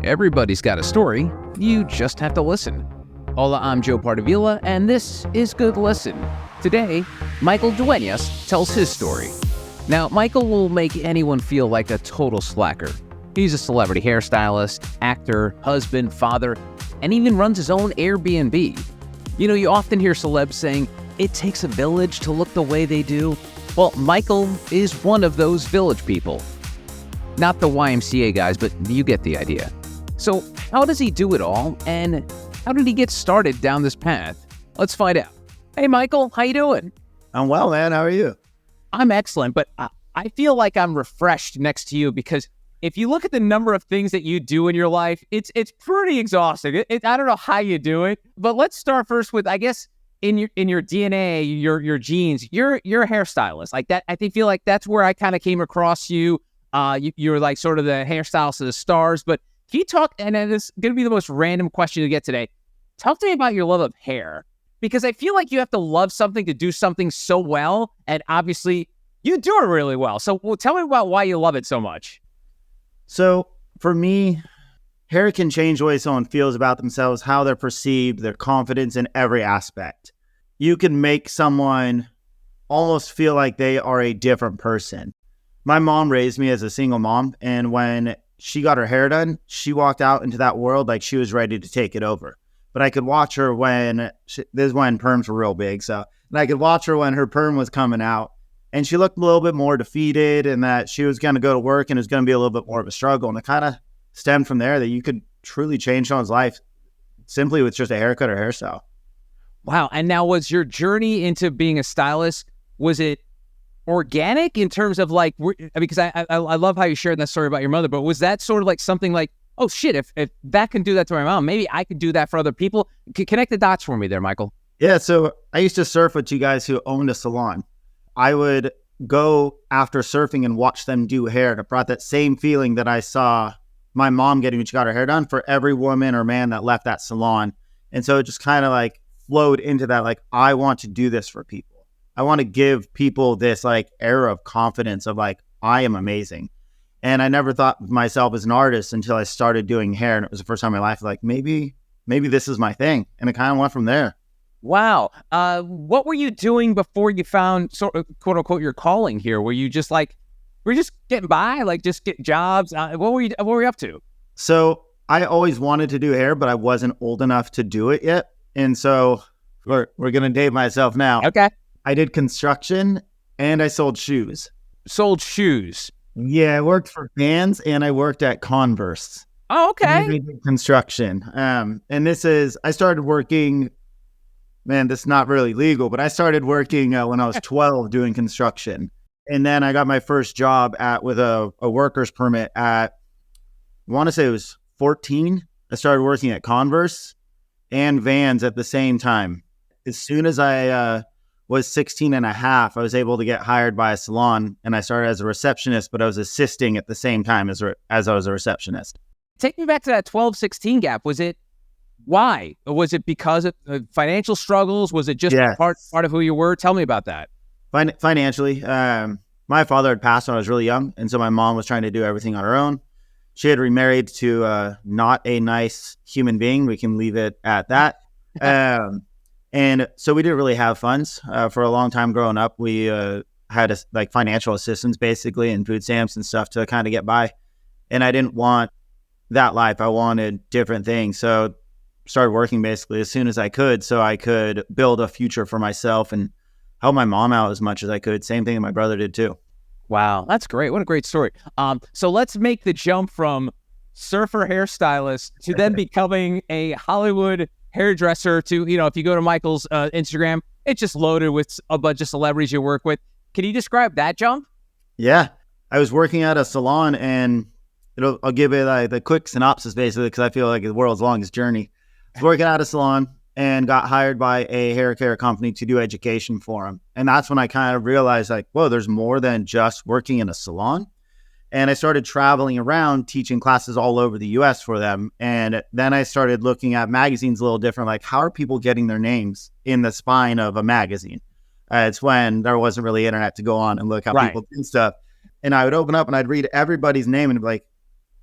Everybody's got a story. You just have to listen. Hola, I'm Joe Pardavila, and this is Good Listen. Today, Michael Dueñas tells his story. Now, Michael will make anyone feel like a total slacker. He's a celebrity hairstylist, actor, husband, father, and even runs his own Airbnb. You know, you often hear celebs saying, it takes a village to look the way they do. Well, Michael is one of those village people. Not the YMCA guys, but you get the idea. So how does he do it all, and how did he get started down this path? Let's find out. Hey, Michael, how you doing? I'm well, man. How are you? I'm excellent, but I feel like I'm refreshed next to you because if you look at the number of things that you do in your life, it's pretty exhausting. I don't know how you do it, but let's start first with, I guess, in your DNA, your genes, you're a hairstylist. Like that, feel like that's where I kind of came across you. You're like sort of the hairstylist of the stars, but can you talk, and it's going to be the most random question to get today. Talk to me about your love of hair, because I feel like you have to love something to do something so well, and obviously you do it really well. So tell me about why you love it so much. So for me, hair can change the way someone feels about themselves, how they're perceived, their confidence in every aspect. You can make someone almost feel like they are a different person. My mom raised me as a single mom, and when she got her hair done, she walked out into that world like she was ready to take it over. But I could watch her this is when perms were real big, and I could watch her when her perm was coming out, and she looked a little bit more defeated, and that she was going to go to work and it was going to be a little bit more of a struggle. And it kind of stemmed from there that you could truly change someone's life simply with just a haircut or hairstyle. Wow. And now, was your journey into being a stylist, was it organic in terms of like, because I love how you shared that story about your mother, but was that sort of like something like, oh shit, if that can do that to my mom, maybe I could do that for other people? Connect the dots for me there, Michael. Yeah, so I used to surf with two guys who owned a salon. I would go after surfing and watch them do hair, and it brought that same feeling that I saw my mom getting when she got her hair done for every woman or man that left that salon. And so it just kind of like flowed into that, like, I want to do this for people. I want to give people this like air of confidence of like, I am amazing. And I never thought of myself as an artist until I started doing hair. And it was the first time in my life, like, maybe this is my thing. And it kind of went from there. Wow. What were you doing before you found sort of quote unquote your calling here? Were you just like, were you just getting by, like just get jobs? What were you up to? So I always wanted to do hair, but I wasn't old enough to do it yet. And so we're going to date myself now. Okay. I did construction and I sold shoes. Sold shoes? Yeah, I worked for Vans and I worked at Converse. Oh, okay. I did construction. And I started working, man, this is not really legal, but I started working when I was 12 doing construction. And then I got my first job with a worker's permit at, I want to say it was 14. I started working at Converse and Vans at the same time. As soon as I was 16 and a half, I was able to get hired by a salon, and I started as a receptionist, but I was assisting at the same time as I was a receptionist. Take me back to that 12-16 gap. Why? Was it because of financial struggles? Was it just part of who you were? Tell me about that. Financially, my father had passed when I was really young, and so my mom was trying to do everything on her own. She had remarried to not a nice human being. We can leave it at that. And so we didn't really have funds for a long time growing up. We had like financial assistance basically and food stamps and stuff to kind of get by. And I didn't want that life. I wanted different things. So started working basically as soon as I could so I could build a future for myself and help my mom out as much as I could. Same thing that my brother did too. Wow, that's great. What a great story. So let's make the jump from surfer hairstylist to then becoming a Hollywood hairdresser to, if you go to Michael's Instagram, it's just loaded with a bunch of celebrities you work with. Can you describe that jump? Yeah, I was working at a salon, and I'll give it like the quick synopsis basically because I feel like it's the world's longest journey. I was working at a salon and got hired by a hair care company to do education for them. And that's when I kind of realized like, whoa, there's more than just working in a salon. And I started traveling around teaching classes all over the US for them. And then I started looking at magazines a little different, like how are people getting their names in the spine of a magazine? It's when there wasn't really internet to go on and look how people do stuff. And I would open up and I'd read everybody's name and be like,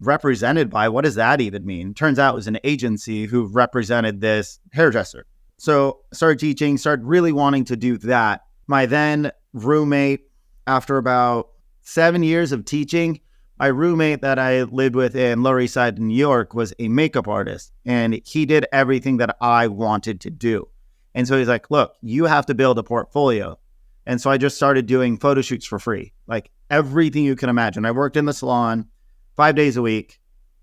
represented by, what does that even mean? Turns out it was an agency who represented this hairdresser. So I started teaching, started really wanting to do that. My then roommate, after about 7 years of teaching, my roommate that I lived with in Lower East Side in New York was a makeup artist, and he did everything that I wanted to do. And so he's like, look, you have to build a portfolio. And so I just started doing photo shoots for free, like everything you can imagine. I worked in the salon 5 days a week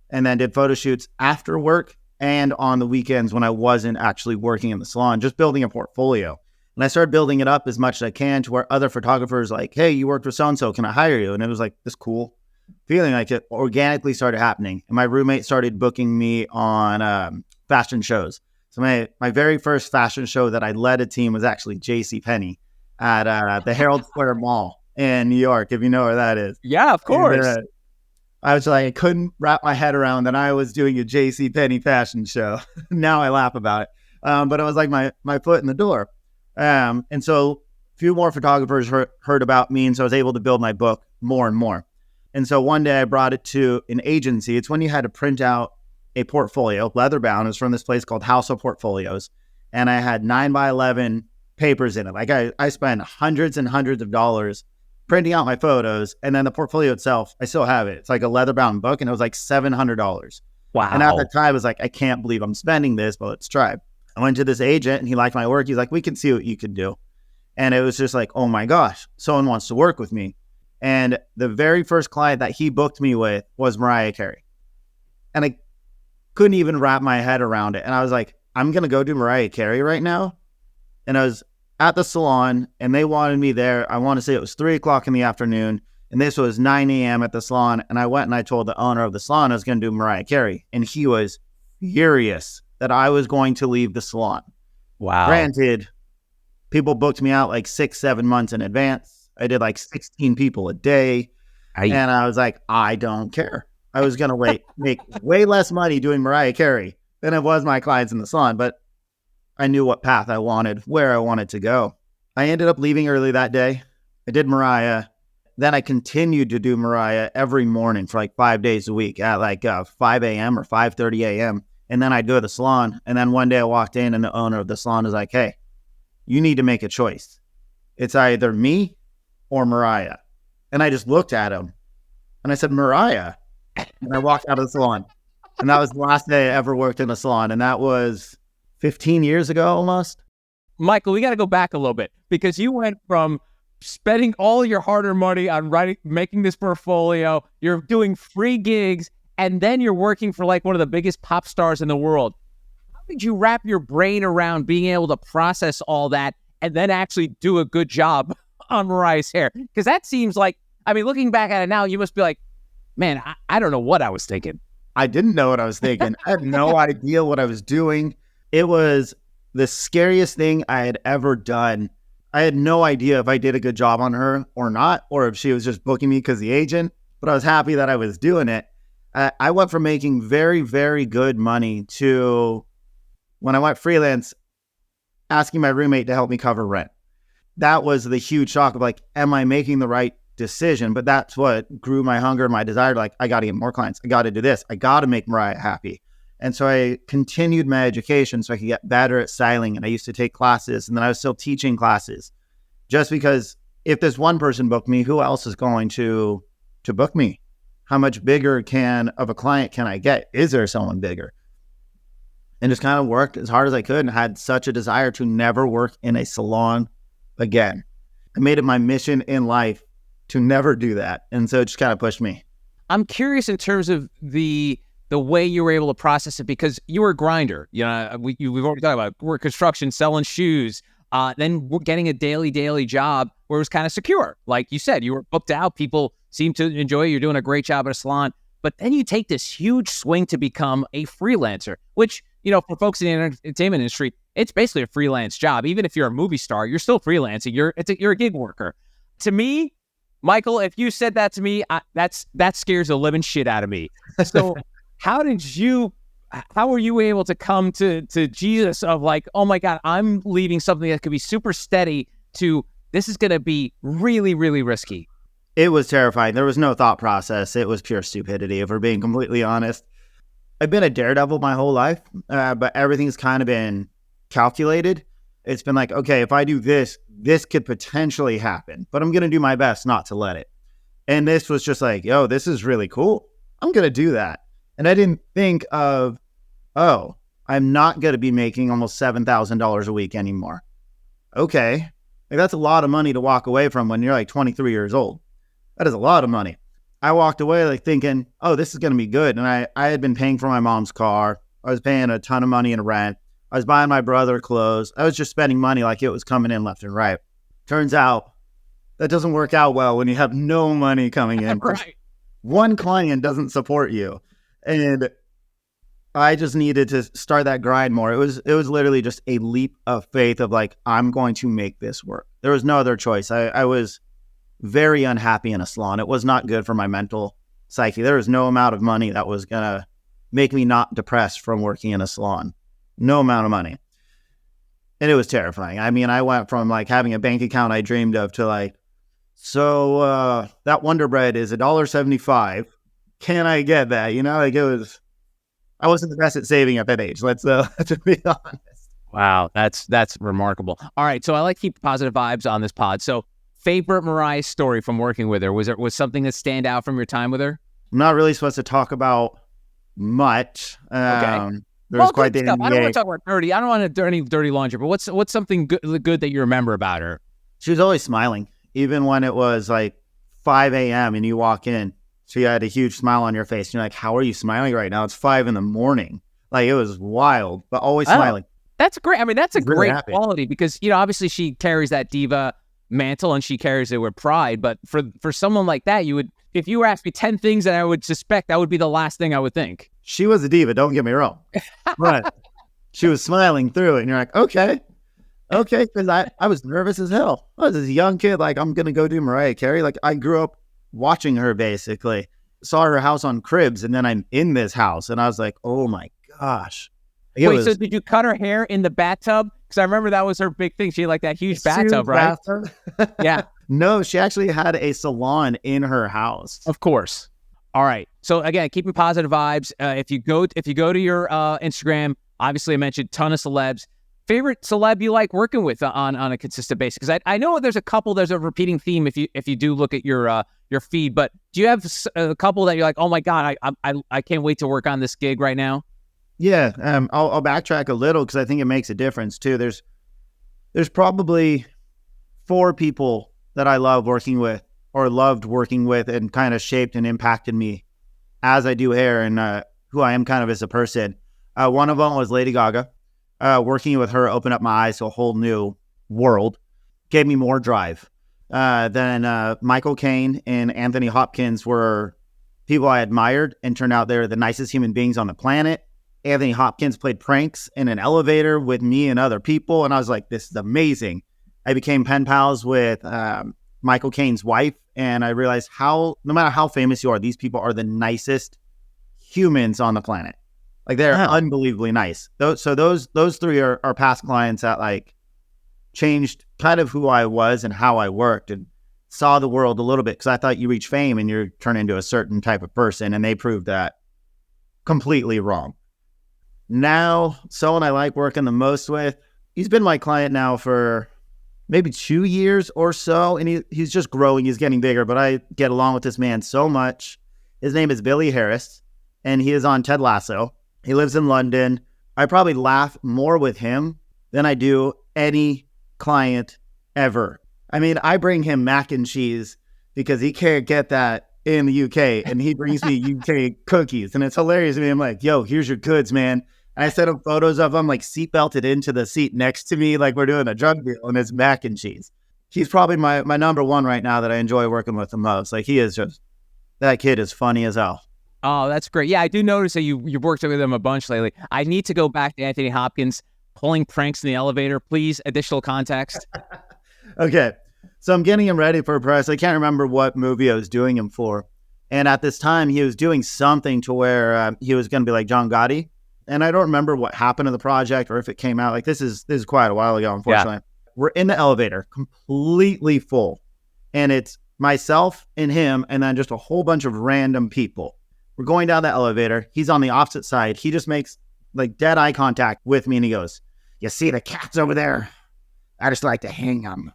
and then did photo shoots after work and on the weekends when I wasn't actually working in the salon, just building a portfolio. And I started building it up as much as I can to where other photographers like, hey, you worked with so-and-so, can I hire you? And it was like this cool feeling, like it organically started happening. And my roommate started booking me on fashion shows. So my very first fashion show that I led a team was actually JCPenney at the Herald Square Mall in New York, if you know where that is. Yeah, of course. And, I was like, I couldn't wrap my head around that I was doing a JCPenney fashion show. Now I laugh about it. But it was like my foot in the door. And so a few more photographers heard about me. And so I was able to build my book more and more. And so one day I brought it to an agency. It's when you had to print out a portfolio, leather bound. It was from this place called House of Portfolios. And I had 9x11 papers in it. Like I spent hundreds and hundreds of dollars printing out my photos, and then the portfolio itself, I still have it. It's like a leather bound book, and it was like $700. Wow. And at the time, I was like, I can't believe I'm spending this, but let's try. I went to this agent, and he liked my work. He's like, we can see what you can do. And it was just like, oh my gosh, someone wants to work with me. And the very first client that he booked me with was Mariah Carey. And I couldn't even wrap my head around it. And I was like, I'm going to go do Mariah Carey right now. And I was at the salon, and they wanted me there. I want to say it was 3:00 in the afternoon, and this was 9 a.m. at the salon. And I went and I told the owner of the salon I was going to do Mariah Carey, and he was furious that I was going to leave the salon. Wow. Granted, people booked me out like 6-7 months in advance. I did like 16 people a day, and I was like, I don't care. I was going to make way less money doing Mariah Carey than it was my clients in the salon, but I knew what path I wanted, where I wanted to go. I ended up leaving early that day. I did Mariah. Then I continued to do Mariah every morning for like 5 days a week at like 5 a.m. or 5:30 a.m. And then I'd go to the salon. And then one day I walked in and the owner of the salon was like, hey, you need to make a choice. It's either me or Mariah. And I just looked at him and I said, Mariah. And I walked out of the salon. And that was the last day I ever worked in a salon. And that was 15 years ago almost. Michael, we got to go back a little bit because you went from spending all your hard-earned money on making this portfolio, you're doing free gigs, and then you're working for like one of the biggest pop stars in the world. How did you wrap your brain around being able to process all that and then actually do a good job on Mariah's hair? Because that seems like, I mean, looking back at it now, you must be like, man, I don't know what I was thinking. I didn't know what I was thinking. I had no idea what I was doing. It was the scariest thing I had ever done. I had no idea if I did a good job on her or not, or if she was just booking me because the agent, but I was happy that I was doing it. I went from making very, very good money to, when I went freelance, asking my roommate to help me cover rent. That was the huge shock of like, am I making the right decision? But that's what grew my hunger, my desire. Like, I got to get more clients. I got to do this. I got to make Mariah happy. And so I continued my education so I could get better at styling. And I used to take classes, and then I was still teaching classes just because if this one person booked me, who else is going to book me? How much bigger of a client can I get? Is there someone bigger? And just kind of worked as hard as I could and had such a desire to never work in a salon again. I made it my mission in life to never do that. And so it just kind of pushed me. I'm curious in terms of the way you were able to process it, because you were a grinder. You know, we've already talked about work construction, selling shoes, then getting a daily job where it was kind of secure. Like you said, you were booked out. People seem to enjoy you. You're doing a great job at a salon. But then you take this huge swing to become a freelancer, which, you know, for folks in the entertainment industry, it's basically a freelance job. Even if you're a movie star, you're still freelancing. You're a gig worker. To me, Michael, if you said that to me, that scares the living shit out of me. So how were you able to come to Jesus of like, oh my God, I'm leaving something that could be super steady to this is going to be really, really risky? It was terrifying. There was no thought process. It was pure stupidity, if we're being completely honest. I've been a daredevil my whole life, but everything's kind of been calculated. It's been like, okay, if I do this, this could potentially happen, but I'm going to do my best not to let it. And this was just like, yo, this is really cool. I'm going to do that. And I didn't think of, oh, I'm not going to be making almost $7,000 a week anymore. Okay. Like, that's a lot of money to walk away from when you're like 23 years old. That is a lot of money. I walked away like thinking, oh, this is going to be good. And I had been paying for my mom's car. I was paying a ton of money in rent. I was buying my brother clothes. I was just spending money like it was coming in left and right. Turns out that doesn't work out well when you have no money coming in. Right. One client doesn't support you. And I just needed to start that grind more. It was literally just a leap of faith of like, I'm going to make this work. There was no other choice. I was very unhappy in a salon. It was not good for my mental psyche. There was no amount of money that was going to make me not depressed from working in a salon. No amount of money. And it was terrifying. I mean, I went from like having a bank account I dreamed of to like, so that Wonder Bread is $1.75. Can I get that? You know, like I wasn't the best at saving at that age. Let's be honest. Wow, that's remarkable. All right, so I like to keep positive vibes on this pod. So, favorite Mariah story from working with her? Was something that stand out from your time with her? I'm not really supposed to talk about much. Okay. There's quite the stuff. NBA. I don't want to talk about dirty. I don't want to do any dirty laundry. But what's something good that you remember about her? She was always smiling, even when it was like 5 a.m. and you walk in. She had a huge smile on your face. And you're like, how are you smiling right now? It's 5 a.m. Like, it was wild, but always smiling. That's great. I mean, that's a Really great happy. quality because, you know, obviously she carries that diva mantle and she carries it with pride. But for someone like that, you would, if you were asked me 10 things that I would suspect, that would be the last thing I would think. She was a diva, don't get me wrong. But she was smiling through it. And you're like, okay. Because I was nervous as hell. I was this young kid, like, I'm going to go do Mariah Carey. Like, I grew up watching her, basically. Saw her house on Cribs, and then I'm in this house. And I was like, oh my gosh. So did you cut her hair in the bathtub? Because I remember that was her big thing. She had like that huge bathtub, right? Yeah. No, she actually had a salon in her house. Of course. All right. So again, keeping positive vibes. If you go to your Instagram, obviously I mentioned ton of celebs. Favorite celeb you like working with on a consistent basis? Because I know there's a couple. There's a repeating theme if you do look at your feed. But do you have a couple that you're like, oh my god, I can't wait to work on this gig right now? Yeah, I'll backtrack a little because I think it makes a difference too. There's probably 4 people that I love working with or loved working with and kind of shaped and impacted me as I do hair and who I am kind of as a person. One of them was Lady Gaga. Working with her opened up my eyes to a whole new world, gave me more drive. Then Michael Caine and Anthony Hopkins were people I admired and turned out they're the nicest human beings on the planet. Anthony Hopkins played pranks in an elevator with me and other people, and I was like, this is amazing. I became pen pals with Michael Caine's wife, and I realized no matter how famous you are, these people are the nicest humans on the planet. Like, they're unbelievably nice. Those 3 are past clients that like changed kind of who I was and how I worked and saw the world a little bit, because I thought you reach fame and you're turned into a certain type of person, and they proved that completely wrong. Now, someone I like working the most with, he's been my client now for maybe 2 years or so, and he's just growing. He's getting bigger, but I get along with this man so much. His name is Billy Harris, and he is on Ted Lasso. He lives in London. I probably laugh more with him than I do any client ever. I mean, I bring him mac and cheese because he can't get that in the UK, and he brings me UK cookies, and it's hilarious to me. I'm like, yo, here's your goods, man. And I sent him photos of him like seatbelted into the seat next to me like we're doing a drug deal, and it's mac and cheese. He's probably my number one right now that I enjoy working with the most. Like, he is just, that kid is funny as hell. Oh, that's great. Yeah, I do notice that you've worked with him a bunch lately. I need to go back to Anthony Hopkins pulling pranks in the elevator. Please, additional context. Okay, so I'm getting him ready for a press. I can't remember what movie I was doing him for. And at this time, he was doing something to where he was going to be like John Gotti. And I don't remember what happened to the project or if it came out. Like, this is quite a while ago, unfortunately. Yeah. We're in the elevator, completely full. And it's myself and him, and then just a whole bunch of random people. We're going down the elevator. He's on the opposite side. He just makes like dead eye contact with me, and he goes, "You see the cats over there? I just like to hang them."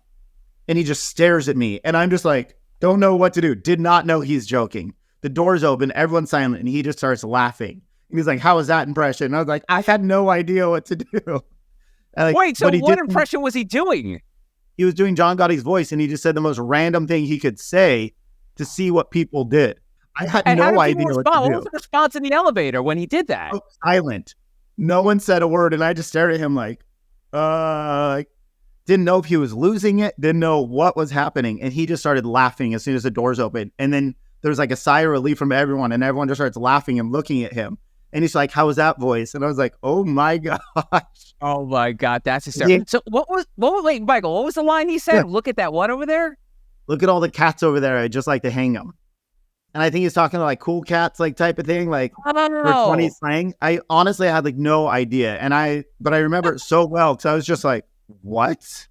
And he just stares at me, and I'm just like, don't know what to do. Did not know he's joking. The door's open, everyone's silent, and he just starts laughing. And he's like, "How was that impression?" And I was like, I had no idea what to do. Wait, so what impression was he doing? He was doing John Gotti's voice, and he just said the most random thing he could say to see what people did. I had no idea what to do. What was the response in the elevator when he did that? Oh, silent. No one said a word, and I just stared at him like, didn't know if he was losing it, didn't know what was happening, and he just started laughing as soon as the doors opened. And then there was like a sigh of relief from everyone, and everyone just starts laughing and looking at him. And he's like, "How was that voice?" And I was like, "Oh my gosh." Oh my God, that's hysterical. Yeah. So wait, Michael, what was the line he said? Yeah. Look at that what over there? Look at all the cats over there. I just like to hang them. And I think he's talking to like cool cats, like type of thing, like for 20 slang. I honestly had like no idea. But I remember it so well because I was just like, what?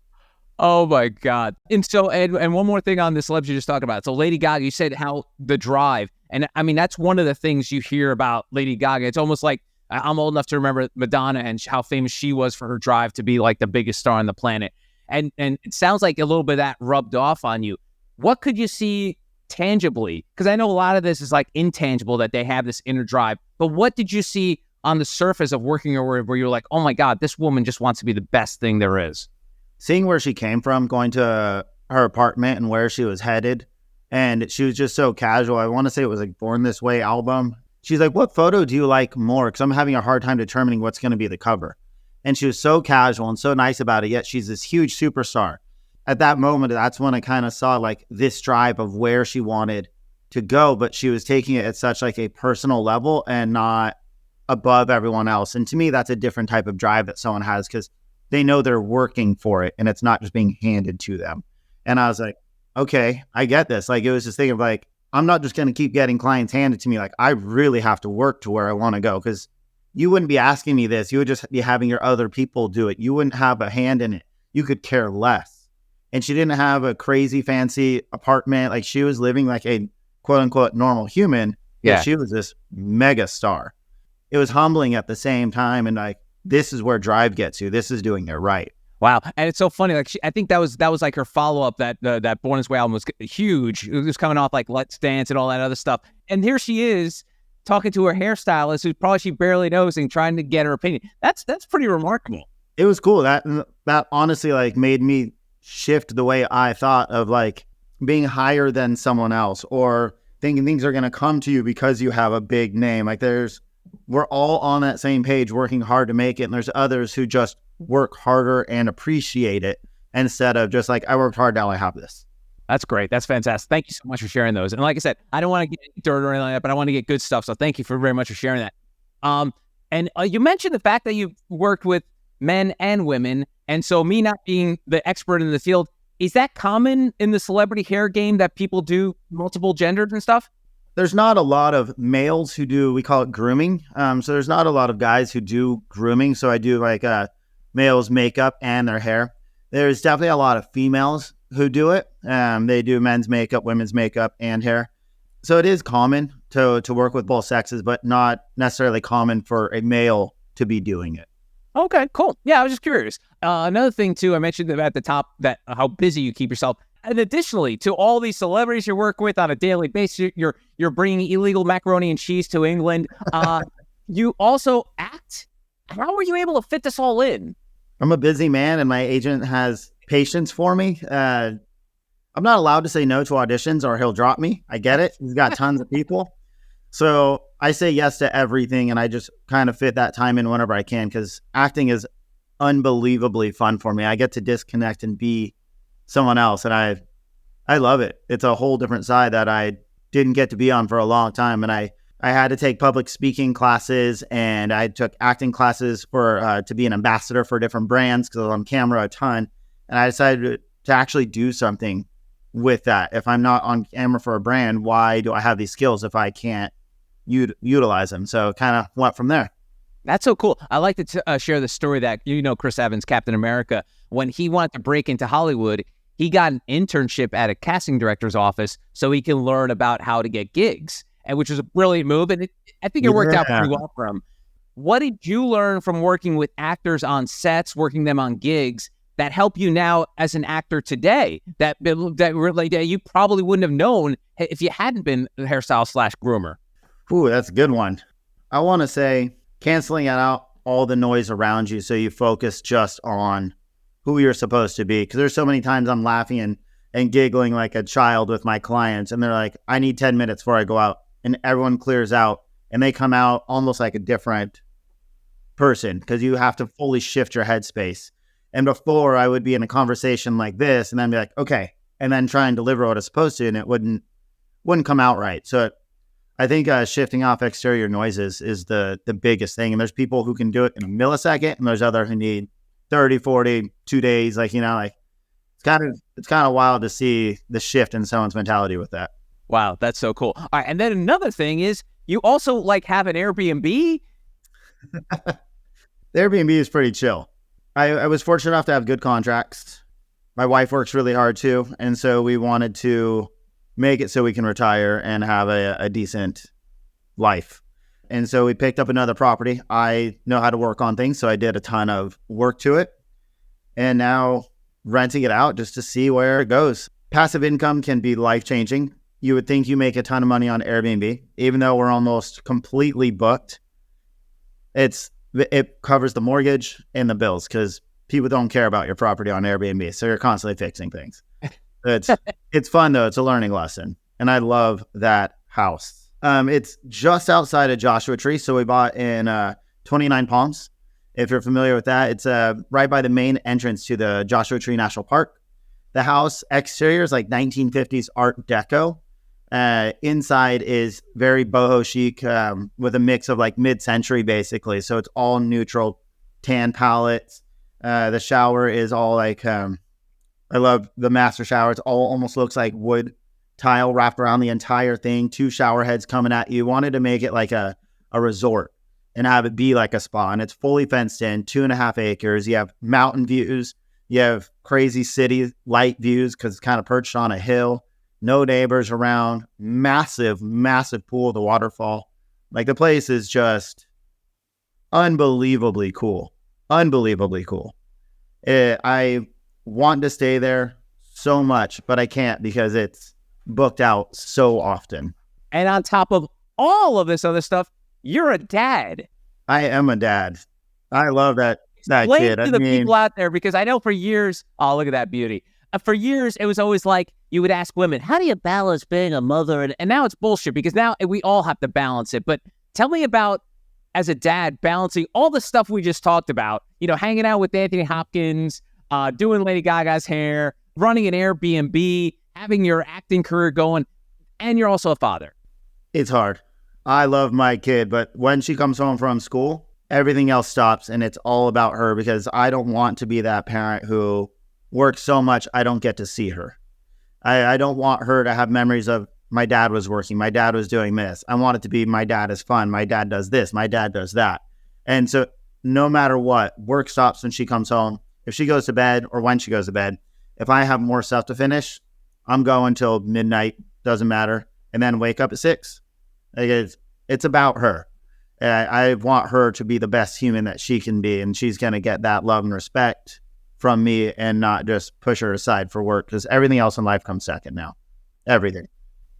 Oh my God. And so, and one more thing on the celebs you just talked about. So Lady Gaga, you said how the drive, and I mean, that's one of the things you hear about Lady Gaga. It's almost like I'm old enough to remember Madonna and how famous she was for her drive to be like the biggest star on the planet. And it sounds like a little bit of that rubbed off on you. What could you see tangibly? Because I know a lot of this is like intangible, that they have this inner drive. But what did you see on the surface of working her where you're like, oh my God, this woman just wants to be the best thing there is? Seeing where she came from, going to her apartment and where she was headed. And she was just so casual. I want to say it was like Born This Way album. She's like, "What photo do you like more? Because I'm having a hard time determining what's going to be the cover." And she was so casual and so nice about it, yet she's this huge superstar. At that moment, that's when I kind of saw like this drive of where she wanted to go, but she was taking it at such like a personal level and not above everyone else. And to me, that's a different type of drive that someone has because they know they're working for it and it's not just being handed to them. And I was like, okay, I get this. Like, it was this thing of like, I'm not just going to keep getting clients handed to me. Like, I really have to work to where I want to go, because you wouldn't be asking me this. You would just be having your other people do it. You wouldn't have a hand in it. You could care less. And she didn't have a crazy fancy apartment. Like, she was living like a quote unquote normal human. Yeah. She was this mega star. It was humbling at the same time. And like, this is where drive gets you. This is doing it right. Wow. And it's so funny. Like, I think that was like her follow-up, that Born This Way album was huge. It was coming off like Let's Dance and all that other stuff. And here she is talking to her hairstylist, who probably she barely knows, and trying to get her opinion. That's pretty remarkable. It was cool. That honestly like made me shift the way I thought of like being higher than someone else, or thinking things are going to come to you because you have a big name. Like, we're all on that same page working hard to make it. And there's others who just work harder and appreciate it instead of just like, I worked hard, now I have this. That's great. That's fantastic. Thank you so much for sharing those. And like I said, I don't want to get dirt or anything like that, but I want to get good stuff. So thank you very much for sharing that. And you mentioned the fact that you've worked with men and women. And so me not being the expert in the field, is that common in the celebrity hair game that people do multiple genders and stuff? There's not a lot of males who do, we call it grooming. So there's not a lot of guys who do grooming. So I do like males' makeup and their hair. There's definitely a lot of females who do it. They do men's makeup, women's makeup, and hair. So it is common to work with both sexes, but not necessarily common for a male to be doing it. Okay, cool. Yeah, I was just curious. Another thing too, I mentioned at the top that how busy you keep yourself. And additionally, to all these celebrities you work with on a daily basis, you're bringing illegal macaroni and cheese to England. You also act. How are you able to fit this all in? I'm a busy man, and my agent has patience for me. I'm not allowed to say no to auditions, or he'll drop me. I get it. He's got tons of people. So I say yes to everything, and I just kind of fit that time in whenever I can, because acting is unbelievably fun for me. I get to disconnect and be someone else, and I love it. It's a whole different side that I didn't get to be on for a long time. And I had to take public speaking classes, and I took acting classes for to be an ambassador for different brands, because I was on camera a ton. And I decided to actually do something with that. If I'm not on camera for a brand, why do I have these skills if I can't utilize them? So kind of went from there. That's so cool. I like to share the story that, Chris Evans, Captain America, when he wanted to break into Hollywood, he got an internship at a casting director's office so he can learn about how to get gigs, and which is a brilliant move. And I think it worked out pretty well for him. What did you learn from working with actors on sets, working them on gigs, that help you now as an actor today that you probably wouldn't have known if you hadn't been a hairstyle/groomer? Ooh, that's a good one. I want to say canceling out all the noise around you so you focus just on who you're supposed to be. Because there's so many times I'm laughing and giggling like a child with my clients, and they're like, I need 10 minutes before I go out. And everyone clears out, and they come out almost like a different person because you have to fully shift your headspace. And before, I would be in a conversation like this and then be like, okay, and then try and deliver what it's supposed to, and it wouldn't come out right. So I think shifting off exterior noises is the biggest thing. And there's people who can do it in a millisecond, and there's others who need 30, 40, 2 days. Like, it's kind of wild to see the shift in someone's mentality with that. Wow, that's so cool. All right, and then another thing is you also have an Airbnb. The Airbnb is pretty chill. I was fortunate enough to have good contracts. My wife works really hard too, and so we wanted to make it so we can retire and have a decent life. And so we picked up another property. I know how to work on things, so I did a ton of work to it. And now renting it out just to see where it goes. Passive income can be life-changing. You would think you make a ton of money on Airbnb, even though we're almost completely booked. It covers the mortgage and the bills because people don't care about your property on Airbnb. So you're constantly fixing things. It's fun though. It's a learning lesson. And I love that house. It's just outside of Joshua Tree. So we bought in 29 Palms. If you're familiar with that, it's right by the main entrance to the Joshua Tree National Park. The house exterior is like 1950s Art Deco. Inside is very boho chic with a mix of like mid-century basically. So it's all neutral tan palettes. The shower is all like, I love the master shower. It's all almost looks like wood tile wrapped around the entire thing. 2 shower heads coming at you. Wanted to make it like a resort and have it be like a spa. And it's fully fenced in, 2.5 acres. You have mountain views. You have crazy city light views because it's kind of perched on a hill. No neighbors around. Massive, massive pool, the waterfall. Like the place is just unbelievably cool. Unbelievably cool. I want to stay there so much, but I can't because it's booked out so often. And on top of all of this other stuff, you're a dad. I am a dad. I love that kid. To the people out there, because I know for years, oh, look at that beauty. For years, it was always like you would ask women, how do you balance being a mother? And now it's bullshit because now we all have to balance it. But tell me about, as a dad, balancing all the stuff we just talked about, hanging out with Anthony Hopkins, doing Lady Gaga's hair, running an Airbnb, having your acting career going, and you're also a father. It's hard. I love my kid, but when she comes home from school, everything else stops and it's all about her because I don't want to be that parent who works so much I don't get to see her. I don't want her to have memories of my dad was working, my dad was doing this. I want it to be my dad is fun, my dad does this, my dad does that. And so no matter what, work stops when she comes home. If she goes to bed or when she goes to bed, if I have more stuff to finish, I'm going till midnight, doesn't matter, and then wake up at 6. Like it's about her. I want her to be the best human that she can be, and she's going to get that love and respect from me and not just push her aside for work because everything else in life comes second now. Everything.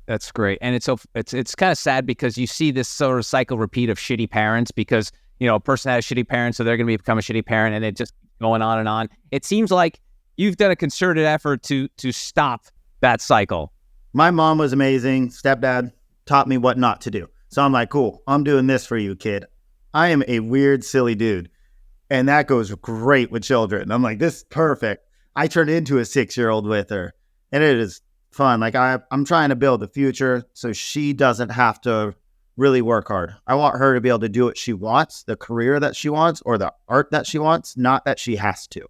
That's great. And it's kind of sad because you see this sort of cycle repeat of shitty parents because, a person has shitty parents, so they're going to become a shitty parent, and it just going on and on. It seems like you've done a concerted effort to stop that cycle. My mom was amazing. Stepdad taught me what not to do. So I'm like, cool, I'm doing this for you, kid. I am a weird, silly dude. And that goes great with children. I'm like, this is perfect. I turned into a 6-year-old with her. And it is fun. Like I'm trying to build the future so she doesn't have to really work hard. I want her to be able to do what she wants, the career that she wants, or the art that she wants, not that she has to.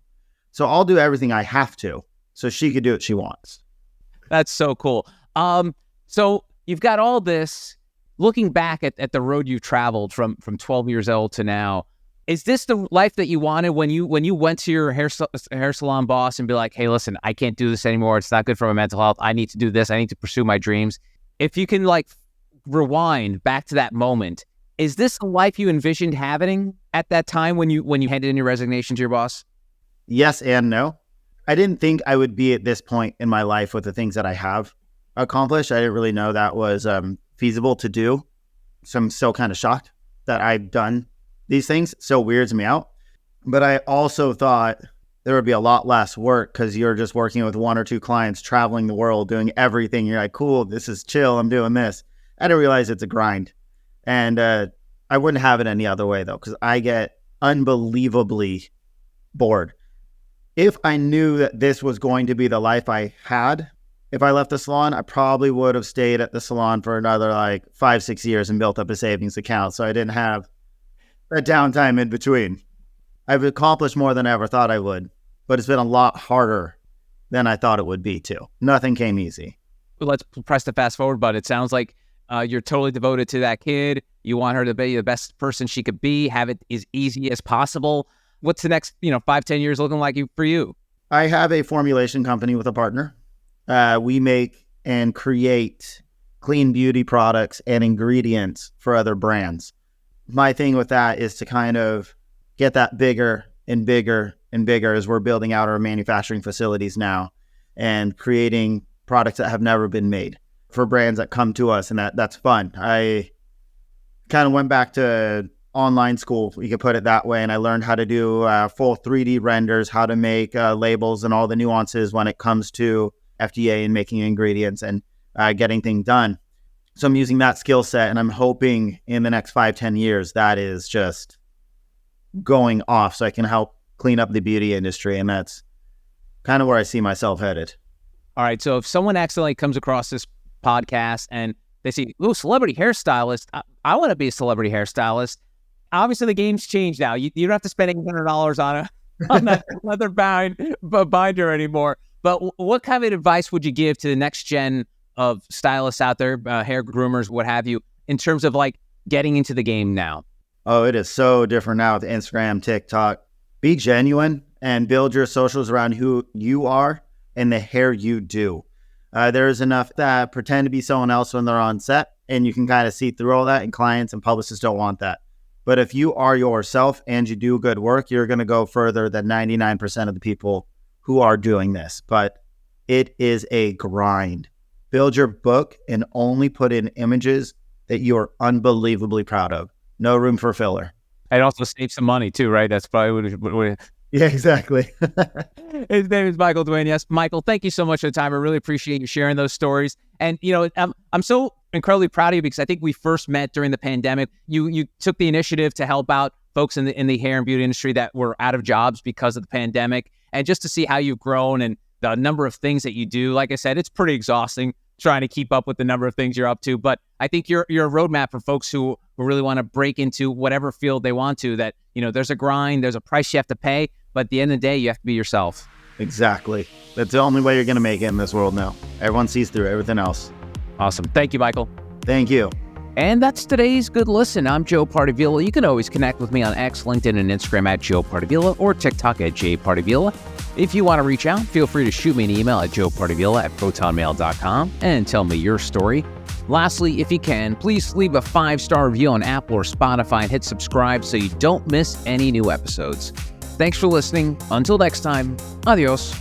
So I'll do everything I have to so she could do what she wants. That's so cool. So you've got all this. Looking back at the road you've traveled from 12 years old to now, Is this the life that you wanted when you went to your hair salon boss and be like, hey, listen, I can't do this anymore. It's not good for my mental health. I need to do this. I need to pursue my dreams. If you can like rewind back to that moment, is this the life you envisioned having at that time when you handed in your resignation to your boss? Yes and no. I didn't think I would be at this point in my life with the things that I have accomplished. I didn't really know that was feasible to do. So I'm still kind of shocked that I've done these things. So weirds me out. But I also thought there would be a lot less work because you're just working with one or two clients, traveling the world, doing everything. You're like, cool, this is chill. I'm doing this. I didn't realize it's a grind. And I wouldn't have it any other way, though, because I get unbelievably bored. If I knew that this was going to be the life I had, if I left the salon, I probably would have stayed at the salon for another like 5-6 years and built up a savings account. So I didn't have a downtime in between. I've accomplished more than I ever thought I would, but it's been a lot harder than I thought it would be too. Nothing came easy. Let's press the fast forward button. It sounds like you're totally devoted to that kid. You want her to be the best person she could be, have it as easy as possible. What's the next, 5-10 years looking like for you? I have a formulation company with a partner. We make and create clean beauty products and ingredients for other brands. My thing with that is to kind of get that bigger and bigger and bigger as we're building out our manufacturing facilities now and creating products that have never been made for brands that come to us. And that's fun. I kind of went back to online school, you could put it that way. And I learned how to do full 3D renders, how to make labels and all the nuances when it comes to FDA and making ingredients and getting things done. So I'm using that skill set, and I'm hoping in the next 5-10 years that is just going off so I can help clean up the beauty industry. And that's kind of where I see myself headed. All right. So if someone accidentally comes across this podcast and they see, ooh, celebrity hairstylist, I want to be a celebrity hairstylist. Obviously, the game's changed now. You don't have to spend $800 on that leather binder anymore. But what kind of advice would you give to the next gen of stylists out there, hair groomers, what have you, in terms of like getting into the game now? Oh, it is so different now with Instagram, TikTok. Be genuine and build your socials around who you are and the hair you do. There's enough that pretend to be someone else when they're on set, and you can kind of see through all that, and clients and publicists don't want that. But if you are yourself and you do good work, you're going to go further than 99% of the people who are doing this. But it is a grind. Build your book and only put in images that you are unbelievably proud of. No room for filler. It also saves some money too, right? That's probably what Yeah, exactly. His name is Michael Dueñas. Michael, thank you so much for the time. I really appreciate you sharing those stories. And, I'm so incredibly proud of you because I think we first met during the pandemic. You took the initiative to help out folks in the hair and beauty industry that were out of jobs because of the pandemic. And just to see how you've grown and the number of things that you do, like I said, it's pretty exhausting trying to keep up with the number of things you're up to. But I think you're a roadmap for folks who really want to break into whatever field they want to, that, there's a grind, there's a price you have to pay, but at the end of the day, you have to be yourself. Exactly. That's the only way you're going to make it in this world now. Everyone sees through everything else. Awesome. Thank you, Michael. Thank you. And that's today's Good Listen. I'm Joe Pardavila. You can always connect with me on X, LinkedIn, and Instagram at Joe Pardavila or TikTok at jpardavila. If you want to reach out, feel free to shoot me an email at joepardavila@protonmail.com and tell me your story. Lastly, if you can, please leave a 5-star review on Apple or Spotify and hit subscribe so you don't miss any new episodes. Thanks for listening. Until next time, adios.